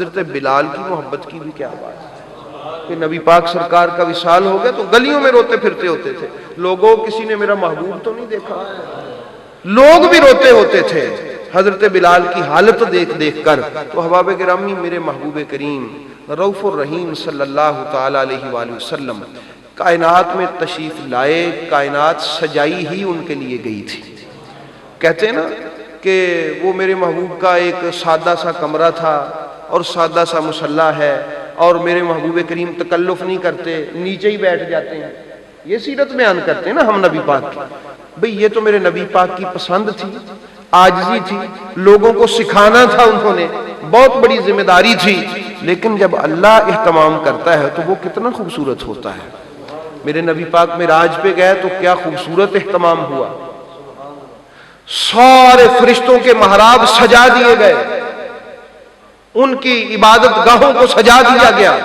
حضرت بلال کی محبت کی بھی کیا بات ہے کہ نبی پاک سرکار کا وصال ہو گیا تو گلیوں میں روتے پھرتے ہوتے تھے لوگوں، کسی نے میرا محبوب تو نہیں دیکھا، لوگ بھی روتے ہوتے تھے حضرت بلال کی حالت دیکھ دیکھ کر۔ تو احباب گرامی، میرے محبوب کریم رؤوف الرحیم صلی اللہ تعالی علیہ وآلہ وسلم کائنات میں تشریف لائے، کائنات سجائی ہی ان کے لیے گئی تھی۔ کہتے ہیں نا کہ وہ میرے محبوب کا ایک سادہ سا کمرہ تھا اور سادہ سا مصلی ہے، اور میرے محبوب کریم تکلف نہیں کرتے، نیچے ہی بیٹھ جاتے ہیں۔ یہ سیرت بیان کرتے ہیں نا ہم نبی پاک کی۔ بھئی یہ تو میرے نبی پاک کی پسند تھی، عاجزی تھی، لوگوں کو سکھانا تھا، انہوں نے بہت بڑی ذمہ داری تھی، لیکن جب اللہ اہتمام کرتا ہے تو وہ کتنا خوبصورت ہوتا ہے۔ میرے نبی پاک معراج پہ گئے تو کیا خوبصورت اہتمام ہوا، سارے فرشتوں کے محراب سجا دیے گئے، ان کی عبادت گاہوں کو سجا دیا گیا،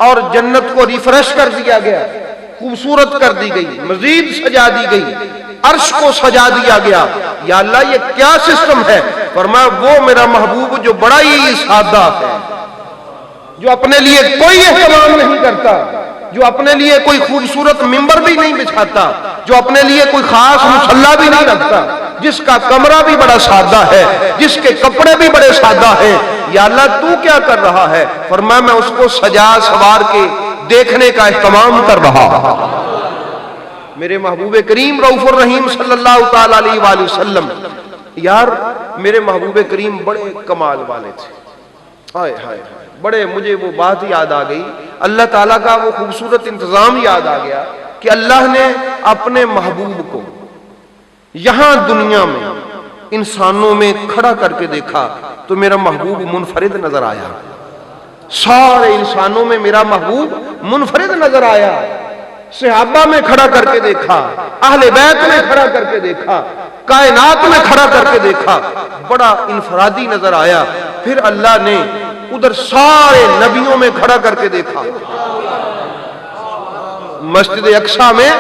اور جنت کو ریفریش کر دیا گیا، خوبصورت کر دی گئی، مزید سجا دی گئی، عرش کو سجا دیا گیا۔ یا اللہ یہ کیا سسٹم ہے؟ فرمایا وہ میرا محبوب جو بڑا ہی سادہ ہے، جو اپنے لیے کوئی اہتمام نہیں کرتا، جو اپنے لیے کوئی خوبصورت ممبر بھی نہیں بچھاتا، جو اپنے لیے کوئی خاص مصلی بھی نہیں رکھتا، جس کا کمرہ بھی بڑا سادہ ہے، جس کے کپڑے بھی بڑے سادہ ہیں، یا اللہ تو کیا کر رہا ہے؟ فرمایا میں اس کو سجا سوار کے دیکھنے کا اہتمام کر رہا ہوں۔ میرے محبوب کریم رؤوف الرحیم صلی اللہ تعالی علیہ وآلہ وسلم، یار میرے محبوب کریم بڑے کمال والے تھے، ہائے ہائے بڑے، مجھے وہ بات یاد آ گئی، اللہ تعالیٰ کا وہ خوبصورت انتظام یاد آ گیا کہ اللہ نے اپنے محبوب کو یہاں دنیا میں انسانوں میں کھڑا کر کے دیکھا تو میرا محبوب منفرد نظر آیا، سارے انسانوں میں میرا محبوب منفرد نظر آیا، صحابہ میں کھڑا کر کے دیکھا، اہل بیت میں کھڑا کر کے دیکھا، کائنات میں کھڑا کر کے دیکھا، بڑا انفرادی نظر آیا۔ پھر اللہ نے ادھر سارے نبیوں میں کھڑا کر کے دیکھا، مسجد اقصی میں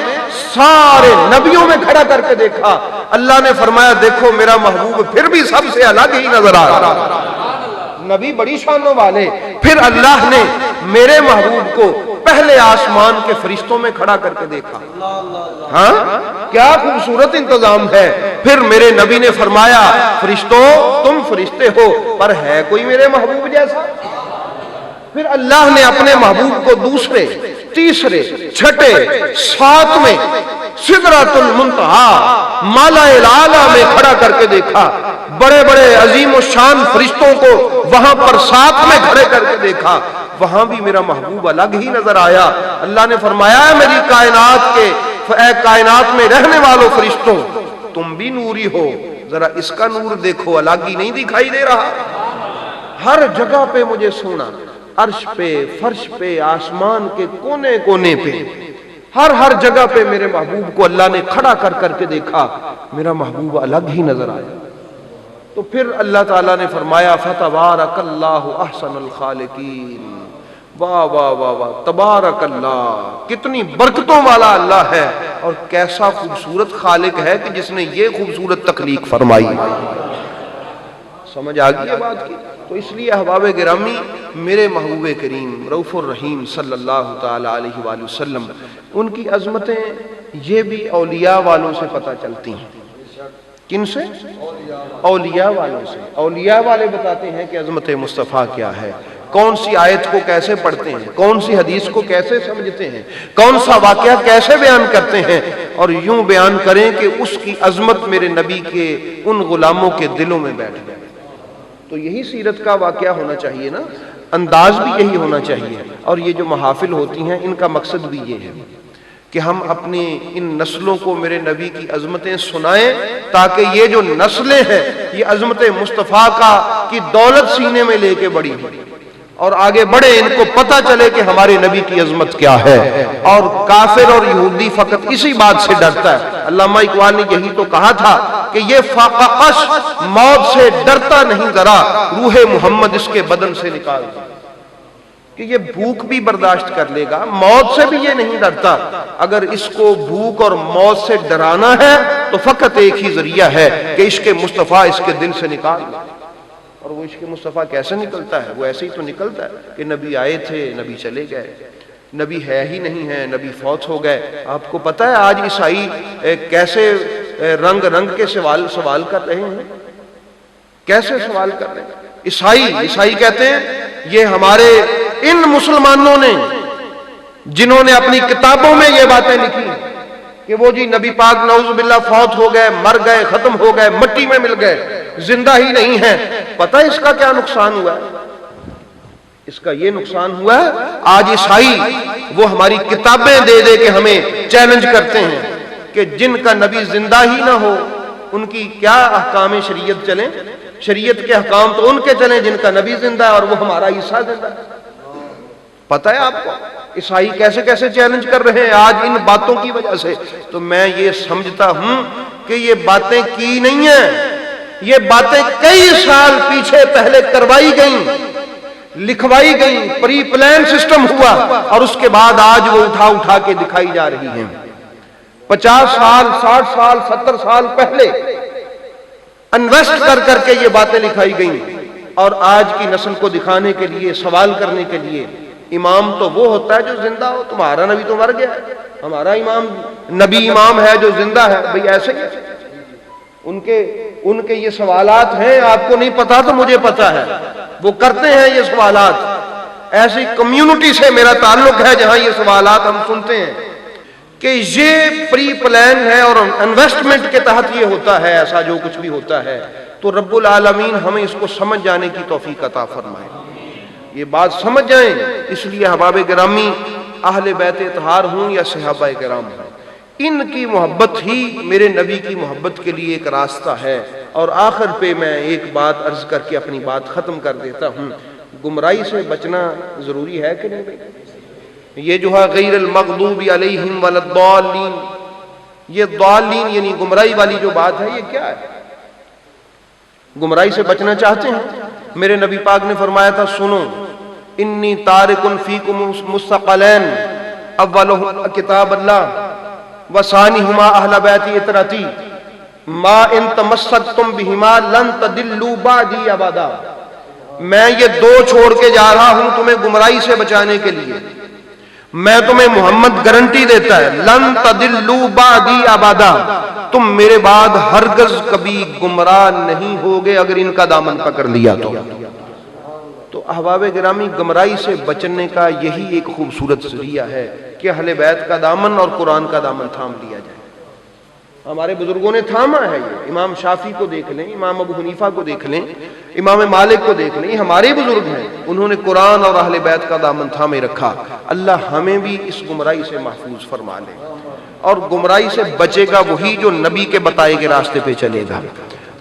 سارے نبیوں میں کھڑا کر کے دیکھا، اللہ نے فرمایا دیکھو میرا محبوب پھر بھی سب سے الگ ہی نظر آ رہا، نبی بڑی شانوں والے۔ پھر اللہ نے میرے محبوب کو پہلے آسمان کے فرشتوں میں کھڑا کر کے دیکھا، ہاں کیا خوبصورت انتظام ہے۔ پھر میرے نبی نے فرمایا فرشتوں تم فرشتے ہو پر ہے کوئی میرے محبوب جیسا؟ پھر اللہ نے اپنے محبوب کو دوسرے، تیسرے، چھٹے، ساتویں سدرۃ المنتہا مالا الاعلیٰ میں کھڑا کر کے دیکھا، بڑے بڑے عظیم و شان فرشتوں کو وہاں پر ساتھ میں کھڑے کر کے دیکھا، وہاں بھی میرا محبوب الگ ہی نظر آیا۔ اللہ نے فرمایا میری کائنات کے، اے کائنات میں رہنے والوں فرشتوں تم بھی نوری ہو، ذرا اس کا نور دیکھو، الگ ہی نہیں دکھائی دے رہا؟ ہر جگہ پہ مجھے سونا، عرش پہ، فرش پہ، آسمان کے کونے کونے پہ، ہر جگہ پہ میرے محبوب کو اللہ نے کھڑا کر کر کے دیکھا، میرا محبوب الگ ہی نظر آیا۔ تو پھر اللہ تعالیٰ نے فرمایا فتبارک اللہ احسن الخالقین، واہ واہ واہ واہ، تبارک اللہ، کتنی برکتوں والا اللہ ہے، اور کیسا خوبصورت خالق ہے کہ جس نے یہ خوبصورت تخلیق فرمائی۔ سمجھ آ گئی ہے بات کی؟ تو اس لیے احباب گرامی میرے محبوب کریم رؤوف الرحیم صلی اللہ تعالی علیہ وآلہ وسلم، ان کی عظمتیں یہ بھی اولیاء والوں سے پتہ چلتی ہیں۔ کن سے؟ اولیاء والوں سے۔ اولیاء والے بتاتے ہیں کہ عظمت مصطفیٰ کیا ہے، کون سی آیت کو کیسے پڑھتے ہیں، کون سی حدیث کو کیسے سمجھتے ہیں، کون سا واقعہ کیسے بیان کرتے ہیں، اور یوں بیان کریں کہ اس کی عظمت میرے نبی کے ان غلاموں کے دلوں میں بیٹھ جائے۔ تو یہی سیرت کا واقعہ ہونا چاہیے نا، انداز بھی یہی ہونا چاہیے۔ اور یہ جو محافل ہوتی ہیں ان کا مقصد بھی یہ ہے کہ ہم اپنی ان نسلوں کو میرے نبی کی عظمتیں سنائیں، تاکہ یہ جو نسلیں ہیں یہ عظمت مصطفیٰ کی دولت سینے میں لے کے بڑی ہوں اور آگے بڑھے، ان کو پتہ چلے کہ ہمارے نبی کی عظمت کیا ہے۔ اور کافر اور یہودی فقط اسی بات سے ڈرتا ہے۔ علامہ اقبال نے یہی تو کہا تھا کہ یہ فاقہ موت سے ڈرتا نہیں ذرا، روح محمد اس کے بدن سے نکال دے، کہ یہ بھوک بھی برداشت کر لے گا، موت سے بھی یہ نہیں ڈرتا۔ اگر اس کو بھوک اور موت سے ڈرانا ہے تو فقط ایک ہی ذریعہ ہے کہ عشق مصطفیٰ اس کے دل سے نکال دے۔ اور وہ عشق مصطفیٰ کیسے نکلتا ہے؟ وہ ایسے ہی تو نکلتا ہے کہ نبی آئے تھے، نبی چلے گئے، نبی ہے ہی نہیں ہے، نبی فوت ہو گئے۔ آپ کو پتہ ہے آج عیسائی کیسے رنگ رنگ کے سوال کر رہے ہیں؟ کیسے سوال کر رہے ہیں؟ عیسائی کہتے ہیں یہ ہمارے ان مسلمانوں نے جنہوں نے اپنی کتابوں میں یہ باتیں لکھی کہ وہ جی نبی پاک نعوذ باللہ فوت ہو گئے، مر گئے، ختم ہو گئے، مٹی میں مل گئے، زندہ ہی نہیں ہیں۔ پتہ ہے اس کا کیا نقصان ہوا ہے؟ اس کا یہ نقصان ہوا ہے آج عیسائی وہ ہماری کتابیں دے دے کے ہمیں چیلنج کرتے ہیں کہ جن کا نبی زندہ ہی نہ ہو ان کی کیا احکام شریعت چلیں؟ شریعت کے احکام تو ان کے چلیں جن کا نبی زندہ ہے اور وہ ہمارا عیسیٰ زندہ ہے۔ پتہ ہے آپ کو عیسائی کیسے کیسے چیلنج کر رہے ہیں آج ان باتوں کی وجہ سے؟ تو میں یہ سمجھتا ہوں کہ یہ باتیں کی نہیں ہیں، یہ باتیں کئی سال پیچھے پہلے کروائی گئیں، لکھوائی گئیں، پری پلان سسٹم ہوا اور اس کے بعد آج وہ اٹھا کے دکھائی جا رہی ہیں۔ 50 سال، 60 سال، 70 سال پہلے انویسٹ کر کے یہ باتیں لکھائی گئیں، اور آج کی نسل کو دکھانے کے لیے، سوال کرنے کے لیے امام تو وہ ہوتا ہے جو زندہ ہو۔ تمہارا نبی تو مر گیا ہے، ہمارا امام نبی امام ہے جو زندہ ہے۔ بھئی ایسے ہی ان کے یہ سوالات ہیں، آپ کو نہیں پتا تو مجھے پتا ہے، وہ کرتے ہیں یہ سوالات۔ ایسی کمیونٹی سے میرا تعلق ہے جہاں یہ سوالات ہم سنتے ہیں کہ یہ پری پلان ہے اور انویسٹمنٹ کے تحت یہ ہوتا ہے، ایسا جو کچھ بھی ہوتا ہے۔ تو رب العالمین ہمیں اس کو سمجھ جانے کی توفیق عطا فرمائے، یہ بات سمجھ جائیں۔ اس لیے احباب گرامی، اہل بیت اطہار ہوں یا صحابہ کرام ہوں، ان کی محبت ہی میرے نبی کی محبت کے لیے ایک راستہ ہے۔ اور آخر پہ میں ایک بات عرض کر کے اپنی بات ختم کر دیتا ہوں، گمراہی سے بچنا ضروری ہے کہ نہیں بھائی؟ یہ جو ہے غیر المغضوب علیہم ولا الضالین، یہ ضالین یعنی گمراہی والی جو بات ہے، یہ کیا ہے؟ گمراہی سے بچنا چاہتے ہیں؟ میرے نبی پاک نے فرمایا تھا، سنو انی تارک فیکم مستقلین، اولہم کتاب اللہ وثانیہما اہل بیت اطرتی ما ان تمسکتم بہما لن تضلوا بعدی ابدا۔ میں یہ دو چھوڑ کے جا رہا ہوں تمہیں گمراہی سے بچانے کے لیے۔ میں تمہیں محمد گارنٹی دیتا ہے، لن تضلوا بعدی ابدا، تم میرے بعد ہرگز کبھی گمراہ نہیں ہوگے اگر ان کا دامن پکڑ لیا تو احباب گرامی، گمراہی سے بچنے کا یہی ایک خوبصورت ذریعہ ہے کہ اہل بیت کا دامن اور قرآن کا دامن تھام لیا جائے۔ ہمارے بزرگوں نے تھاما ہے یہ۔ امام شافعی کو دیکھ لیں، امام ابو حنیفہ کو دیکھ لیں، امام مالک کو دیکھ لیں، یہ ہمارے بزرگ ہیں، انہوں نے قرآن اور اہل بیت کا دامن تھامے رکھا۔ اللہ ہمیں بھی اس گمراہی سے محفوظ فرما لے، اور گمراہی سے بچے گا وہی جو نبی کے بتائے کے راستے پہ چلے گا۔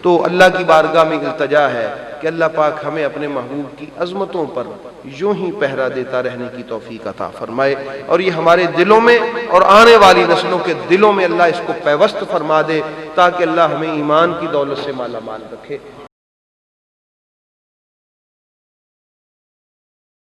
تو اللہ کی بارگاہ میں التجا ہے کہ اللہ پاک ہمیں اپنے محبوب کی عظمتوں پر یوں ہی پہرا دیتا رہنے کی توفیق عطا فرمائے، اور یہ ہمارے دلوں میں اور آنے والی نسلوں کے دلوں میں اللہ اس کو پیوست فرما دے، تاکہ اللہ ہمیں ایمان کی دولت سے مالا مال رکھے۔